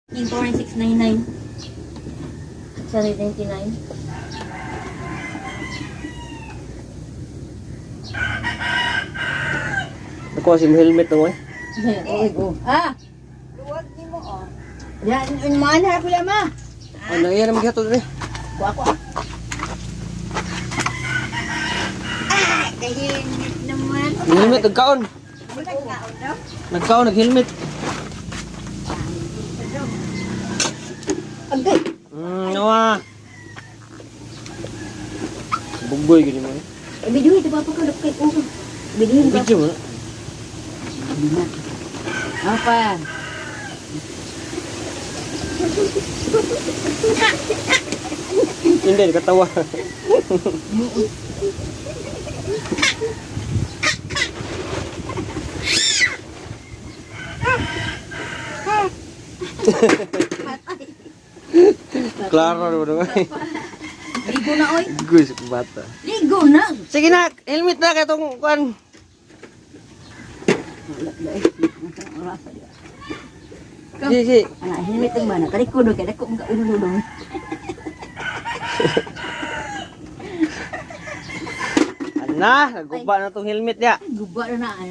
King 699. Sa 99. Ako si helmet mo eh. Oh. Ah! Luwag ni mo, oh. Yan, man harap pula ma. Ano yan ang gihatod ni? Kuha. Kahingit naman. Helmet nagkaon. Nagkaon daw. Nagkaon nag-helmet. Agay. Nawa. Bugboy gini mo eh. Biduhin ito pa ko kay ulo. Biduhin ba? Video mo. Apa? Hindi katawa. Klaro naman naman. Ligo na oy. Guys, bata. Ligo na. Sige na, helmet na katong kuan. Sige. Anak helmet ang mana? Kali kuno kay dako mga ulo dong. Ana, naguba na tong helmet niya. Guba na na.